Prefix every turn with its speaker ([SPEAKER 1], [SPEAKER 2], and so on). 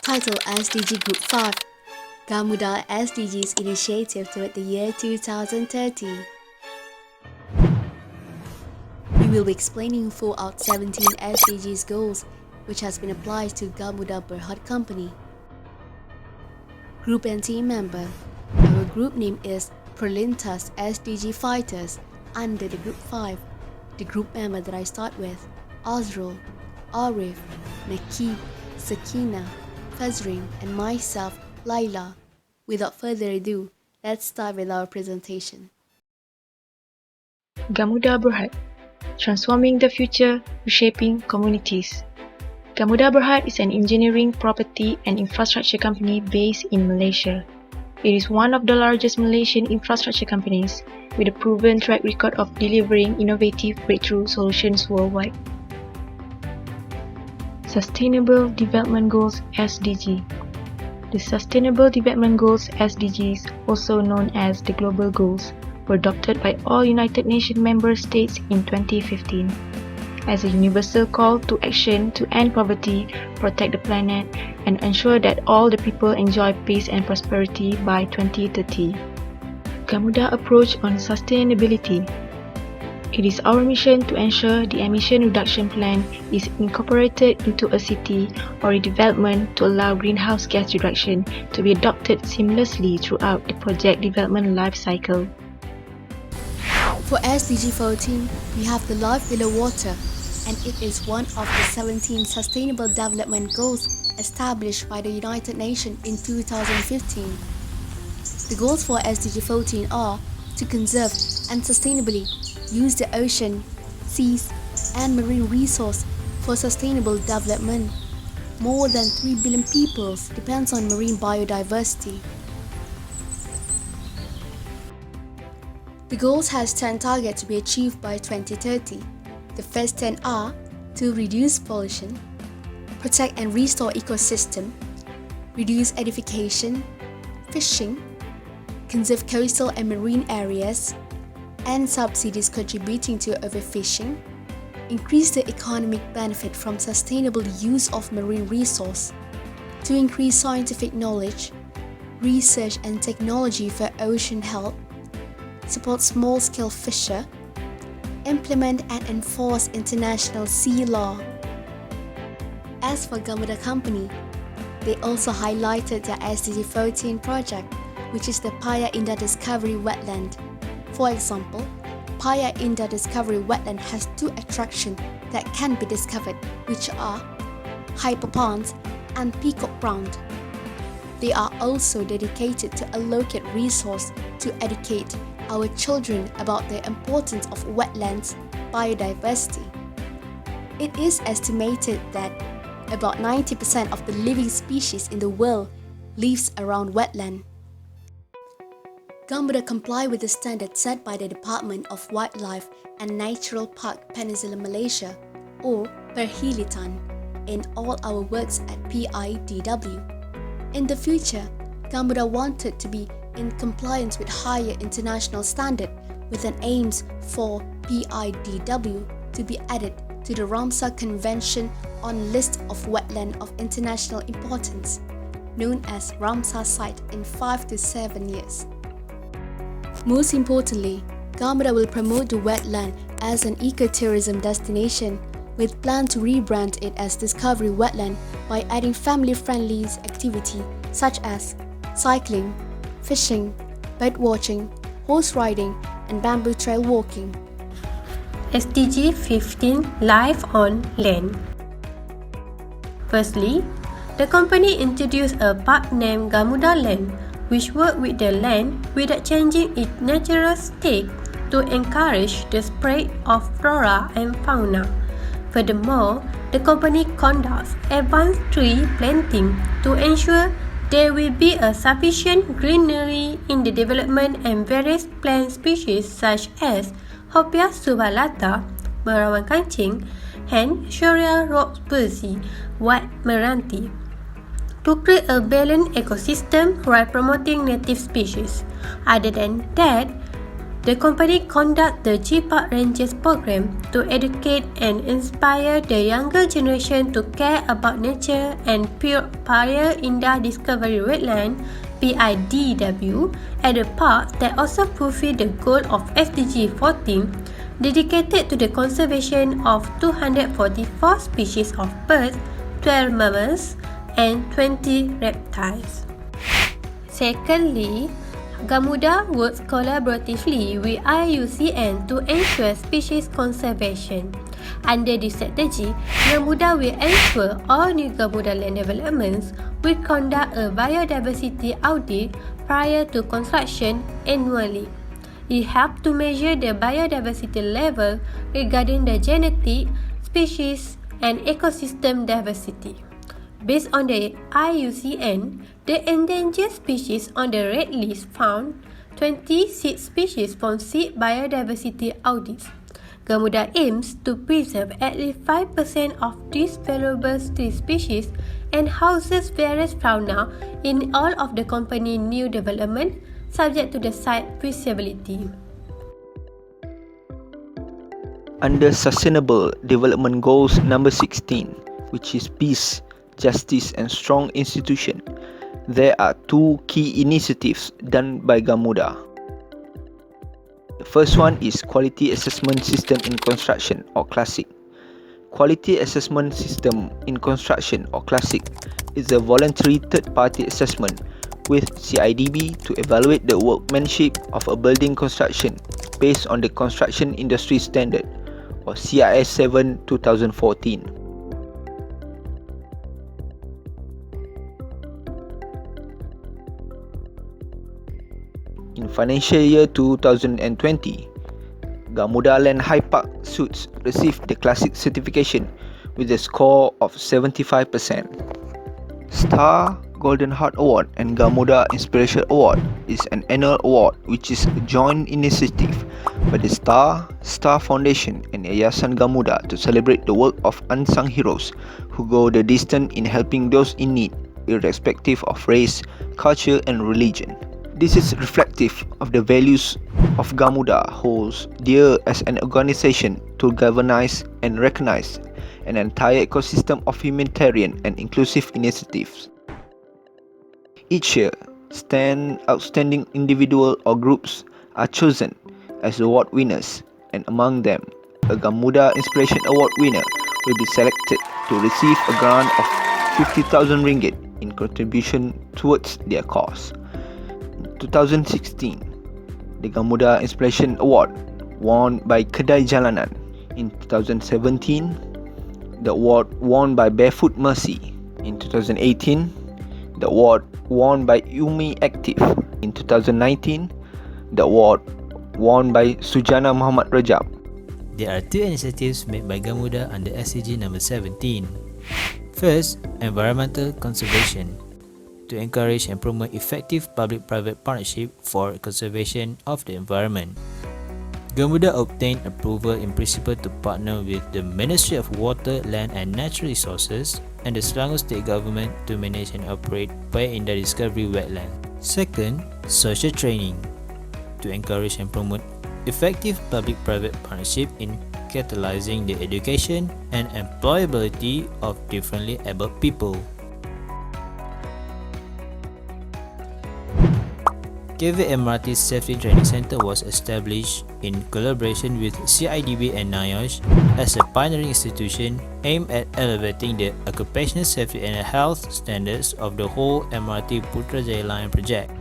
[SPEAKER 1] Title SDG Group 5 Gamuda SDGs Initiative toward the year 2030. We will be explaining 4 out 17 SDGs goals which has been applied to Gamuda Berhad Company. Group and team member. Our group name is PROLINTAS SDG Fighters under the Group 5. The group member that I start with: Azrul, Arif, Naqib, Sakinah, Fazrin, and myself, Laila. Without further ado, let's start with our presentation.
[SPEAKER 2] Gamuda Berhad, transforming the future, reshaping communities. Gamuda Berhad is an engineering, property and infrastructure company based in Malaysia. It is one of the largest Malaysian infrastructure companies with a proven track record of delivering innovative breakthrough solutions worldwide. Sustainable Development Goals (SDG). The Sustainable Development Goals (SDGs), also known as the Global Goals, were adopted by all United Nations member states in 2015 as a universal call to action to end poverty, protect the planet, and ensure that all the people enjoy peace and prosperity by 2030. Gamuda approach on sustainability. It is our mission to ensure the emission reduction plan is incorporated into a city or a development to allow greenhouse gas reduction to be adopted seamlessly throughout the project development life cycle.
[SPEAKER 1] For SDG 14, we have the life below water, and it is one of the 17 Sustainable Development Goals established by the United Nations in 2015. The goals for SDG 14 are to conserve and sustainably use the ocean, seas, and marine resource for sustainable development. More than 3 billion people depends on marine biodiversity. The goals has 10 targets to be achieved by 2030. The first 10 are to reduce pollution, protect and restore ecosystem, reduce acidification, fishing, conserve coastal and marine areas, and subsidies contributing to overfishing, increase the economic benefit from sustainable use of marine resource, to increase scientific knowledge, research and technology for ocean health, support small-scale fisher, implement and enforce international sea law. As for Gamuda Company, they also highlighted their SDG 14 project, which is the Paya Indah Discovery Wetland. For example, Paya Indah Discovery Wetland has 2 attractions that can be discovered, which are Hyper Ponds and Peacock Ground. They are also dedicated to allocate resources to educate our children about the importance of wetlands biodiversity. It is estimated that about 90% of the living species in the world lives around wetland. Gamuda comply with the standards set by the Department of Wildlife and Natural Park Peninsula Malaysia, or Perhilitan, in all our works at PIDW. In the future, Gamuda wanted to be in compliance with higher international standard with an aims for PIDW to be added to the Ramsar Convention on list of wetland of international importance, known as Ramsar site, in 5 to 7 years. Most importantly, Gamuda will promote the wetland as an ecotourism destination with plan to rebrand it as Discovery Wetland by adding family-friendly activity such as cycling, fishing, birdwatching, horse riding, and bamboo trail walking.
[SPEAKER 3] SDG 15 Life on Land. Firstly, the company introduced a park named Gamuda Land, which work with the land without changing its natural state to encourage the spread of flora and fauna. Furthermore, the company conducts advanced tree planting to ensure there will be a sufficient greenery in the development and various plant species such as Hopia subulata, Merawan Kancing, and Shorea rosebursy, White Meranti, to create a balanced ecosystem while promoting native species. Other than that, The company conducts the GPARK Rangers program to educate and inspire the younger generation to care about nature and Paya Indah Discovery Wetland (PIDW) at the park that also fulfill the goal of SDG 14, dedicated to the conservation of 244 species of birds, 12 mammals, and 20 reptiles. Secondly, Gamuda works collaboratively with IUCN to ensure species conservation. Under this strategy, Gamuda will ensure all new Gamuda land developments will conduct a biodiversity audit prior to construction annually. It helps to measure the biodiversity level regarding the genetic, species, and ecosystem diversity. Based on the IUCN, the endangered species on the red list found 26 species from 6 biodiversity audits. Gamuda aims to preserve at least 5% of these valuable species and houses various fauna in all of the company's new development, subject to the site feasibility.
[SPEAKER 4] Under Sustainable Development Goals number 16, which is peace, justice and strong institution, there are 2 key initiatives done by Gamuda. The first one is Quality Assessment System in Construction, or CLASSIC. Quality Assessment System in Construction, or CLASSIC, is a voluntary third-party assessment with CIDB to evaluate the workmanship of a building construction based on the Construction Industry Standard, or CIS 7 2014. In financial year 2020, Gamuda Land High Park Suites received the Classic certification with a score of 75%. Star Golden Heart Award and Gamuda Inspiration Award is an annual award which is a joint initiative by the Star Foundation and Yayasan Gamuda to celebrate the work of unsung heroes who go the distance in helping those in need, irrespective of race, culture and religion. This is reflective of the values of Gamuda holds dear as an organization to galvanize and recognize an entire ecosystem of humanitarian and inclusive initiatives. Each year, outstanding individual or groups are chosen as award winners, and among them, a Gamuda Inspiration Award winner will be selected to receive a grant of 50,000 ringgit in contribution towards their cause. 2016, the Gamuda Inspiration Award won by Kedai Jalanan. In 2017, the award won by Barefoot Mercy. In 2018, the award won by Umi Active. In 2019, the award won by Sujana Muhammad Rajab.
[SPEAKER 5] There are 2 initiatives made by Gamuda under SDG number 17. First, environmental conservation, to encourage and promote effective public-private partnership for conservation of the environment. Gamuda obtained approval in principle to partner with the Ministry of Water, Land and Natural Resources and the Selangor State Government to manage and operate Paya Indah Discovery Wetland. Second, social training, to encourage and promote effective public-private partnership in catalyzing the education and employability of differently abled people. KV MRT Safety Training Center was established in collaboration with CIDB and NIOSH as a pioneering institution aimed at elevating the occupational safety and health standards of the whole MRT Putrajaya Line project.